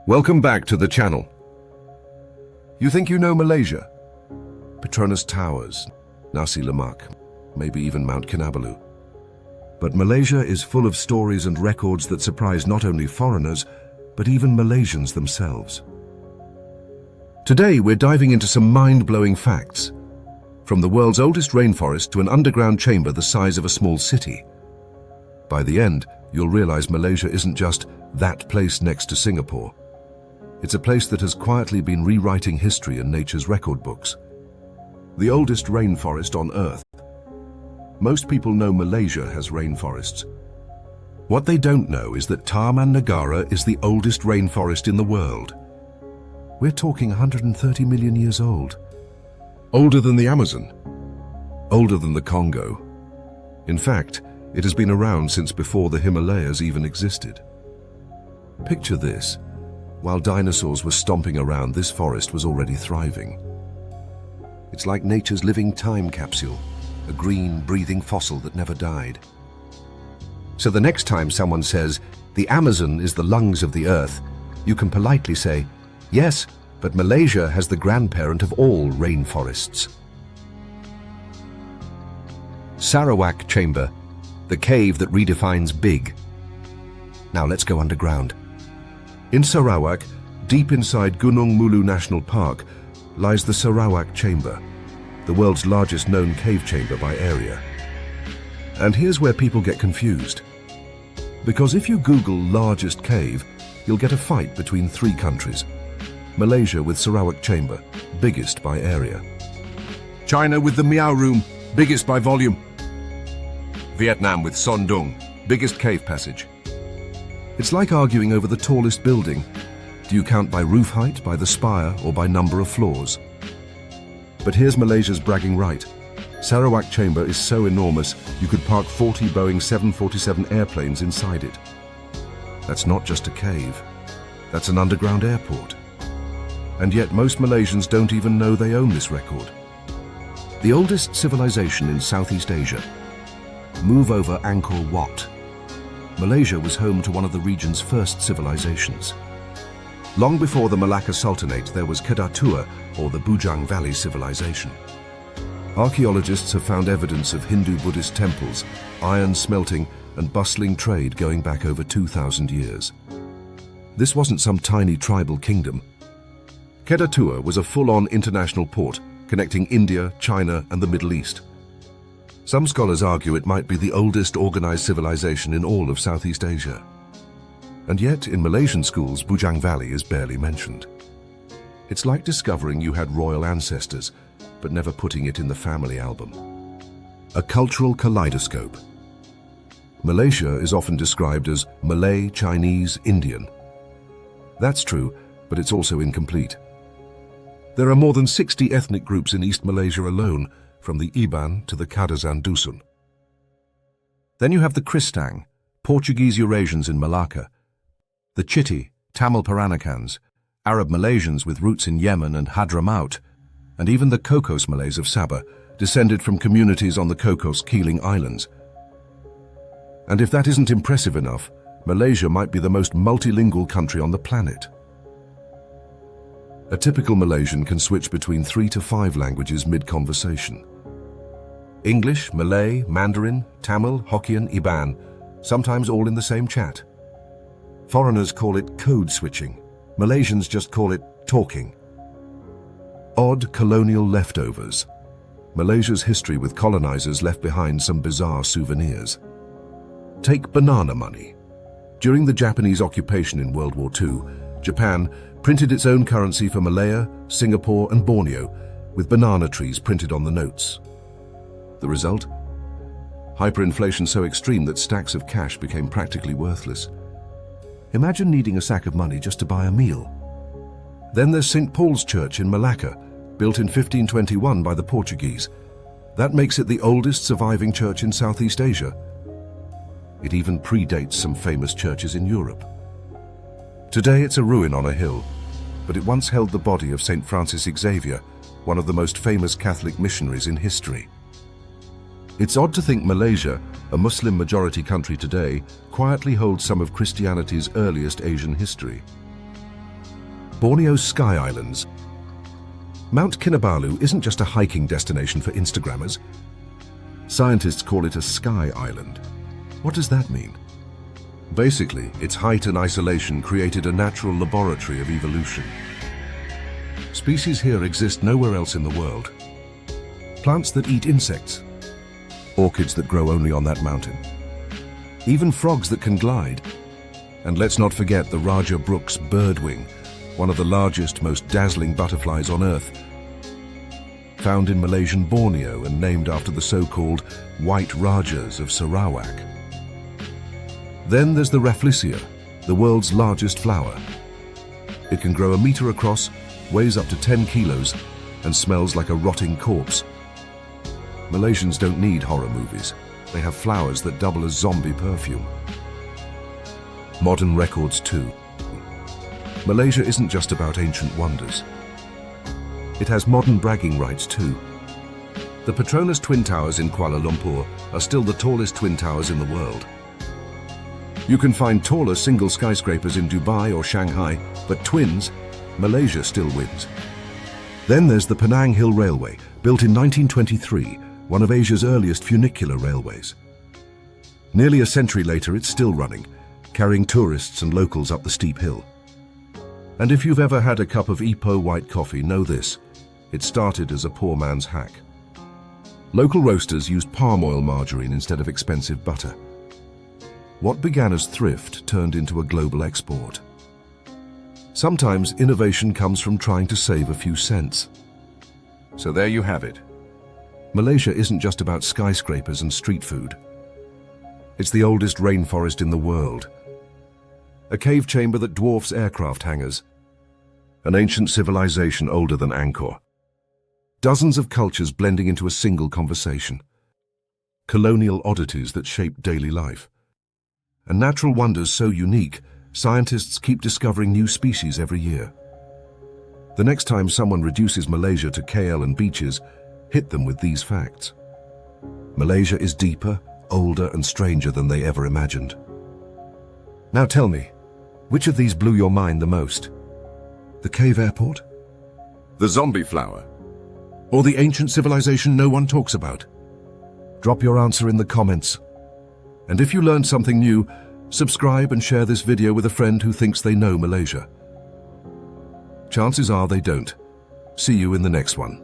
Welcome back to the channel. You think you know Malaysia? Petronas Towers, Nasi Lemak, maybe even Mount Kinabalu. But Malaysia is full of stories and records that surprise not only foreigners, but even Malaysians themselves. Today we're diving into some mind-blowing facts. From the world's oldest rainforest to an underground chamber the size of a small city. By the end, you'll realize Malaysia isn't just that place next to Singapore. It's a place that has quietly been rewriting history in nature's record books. The oldest rainforest on Earth. Most people know Malaysia has rainforests. What they don't know is that Taman Negara is the oldest rainforest in the world. We're talking 130 million years old. Older than the Amazon. Older than the Congo. In fact, it has been around since before the Himalayas even existed. Picture this. While dinosaurs were stomping around, this forest was already thriving. It's like nature's living time capsule, a green, breathing fossil that never died. So the next time someone says, the Amazon is the lungs of the earth, you can politely say, yes, but Malaysia has the grandparent of all rainforests. Sarawak Chamber, the cave that redefines big. Now let's go underground. In Sarawak, deep inside Gunung Mulu National Park, lies the Sarawak Chamber, the world's largest known cave chamber by area. And here's where people get confused. Because if you Google largest cave, you'll get a fight between three countries. Malaysia with Sarawak Chamber, biggest by area. China with the Miao Room, biggest by volume. Vietnam with Son Doong, biggest cave passage. It's like arguing over the tallest building. Do you count by roof height, by the spire, or by number of floors? But here's Malaysia's bragging right. Sarawak Chamber is so enormous, you could park 40 Boeing 747 airplanes inside it. That's not just a cave. That's an underground airport. And yet most Malaysians don't even know they own this record. The oldest civilization in Southeast Asia. Move over Angkor Wat. Malaysia was home to one of the region's first civilizations. Long before the Malacca Sultanate, there was Kedah Tua, or the Bujang Valley civilization. Archaeologists have found evidence of Hindu-Buddhist temples, iron smelting, and bustling trade going back over 2,000 years. This wasn't some tiny tribal kingdom. Kedah Tua was a full-on international port connecting India, China, and the Middle East. Some scholars argue it might be the oldest organized civilization in all of Southeast Asia. And yet, in Malaysian schools, Bujang Valley is barely mentioned. It's like discovering you had royal ancestors, but never putting it in the family album. A cultural kaleidoscope. Malaysia is often described as Malay, Chinese, Indian. That's true, but it's also incomplete. There are more than 60 ethnic groups in East Malaysia alone, from the Iban to the Kadazan Dusun. Then you have the Kristang, Portuguese Eurasians in Malacca, the Chitty, Tamil Peranakans, Arab Malaysians with roots in Yemen and Hadramaut, and even the Cocos Malays of Sabah, descended from communities on the Cocos Keeling Islands. And if that isn't impressive enough, Malaysia might be the most multilingual country on the planet. A typical Malaysian can switch between 3 to 5 languages mid-conversation. English, Malay, Mandarin, Tamil, Hokkien, Iban, sometimes all in the same chat. Foreigners call it code switching. Malaysians just call it talking. Odd colonial leftovers. Malaysia's history with colonizers left behind some bizarre souvenirs. Take banana money. During the Japanese occupation in World War II, Japan printed its own currency for Malaya, Singapore, and Borneo, with banana trees printed on the notes. The result? Hyperinflation so extreme that stacks of cash became practically worthless. Imagine needing a sack of money just to buy a meal. Then there's St. Paul's Church in Malacca, built in 1521 by the Portuguese. That makes it the oldest surviving church in Southeast Asia. It even predates some famous churches in Europe. Today it's a ruin on a hill, but it once held the body of St. Francis Xavier, one of the most famous Catholic missionaries in history. It's odd to think Malaysia, a Muslim-majority country today, quietly holds some of Christianity's earliest Asian history. Borneo's Sky Islands. Mount Kinabalu isn't just a hiking destination for Instagrammers. Scientists call it a sky island. What does that mean? Basically, its height and isolation created a natural laboratory of evolution. Species here exist nowhere else in the world. Plants that eat insects, orchids that grow only on that mountain, even frogs that can glide. And let's not forget the Raja Brooks birdwing, one of the largest, most dazzling butterflies on Earth. Found in Malaysian Borneo and named after the so-called White Rajas of Sarawak. Then there's the Rafflesia, the world's largest flower. It can grow a meter across, weighs up to 10 kilos, and smells like a rotting corpse. Malaysians don't need horror movies. They have flowers that double as zombie perfume. Modern records too. Malaysia isn't just about ancient wonders. It has modern bragging rights too. The Petronas Twin Towers in Kuala Lumpur are still the tallest twin towers in the world. You can find taller single skyscrapers in Dubai or Shanghai, but twins, Malaysia still wins. Then there's the Penang Hill Railway, built in 1923, one of Asia's earliest funicular railways. Nearly a century later, it's still running, carrying tourists and locals up the steep hill. And if you've ever had a cup of Ipoh white coffee, know this: it started as a poor man's hack. Local roasters used palm oil margarine instead of expensive butter. What began as thrift turned into a global export. Sometimes innovation comes from trying to save a few cents. So there you have it. Malaysia isn't just about skyscrapers and street food. It's the oldest rainforest in the world. A cave chamber that dwarfs aircraft hangars. An ancient civilization older than Angkor. Dozens of cultures blending into a single conversation. Colonial oddities that shape daily life. And natural wonders so unique, scientists keep discovering new species every year. The next time someone reduces Malaysia to KL and beaches, hit them with these facts. Malaysia is deeper, older and stranger than they ever imagined. Now tell me, which of these blew your mind the most? The cave airport? The zombie flower? Or the ancient civilization no one talks about? Drop your answer in the comments. And if you learned something new, subscribe and share this video with a friend who thinks they know Malaysia. Chances are they don't. See you in the next one.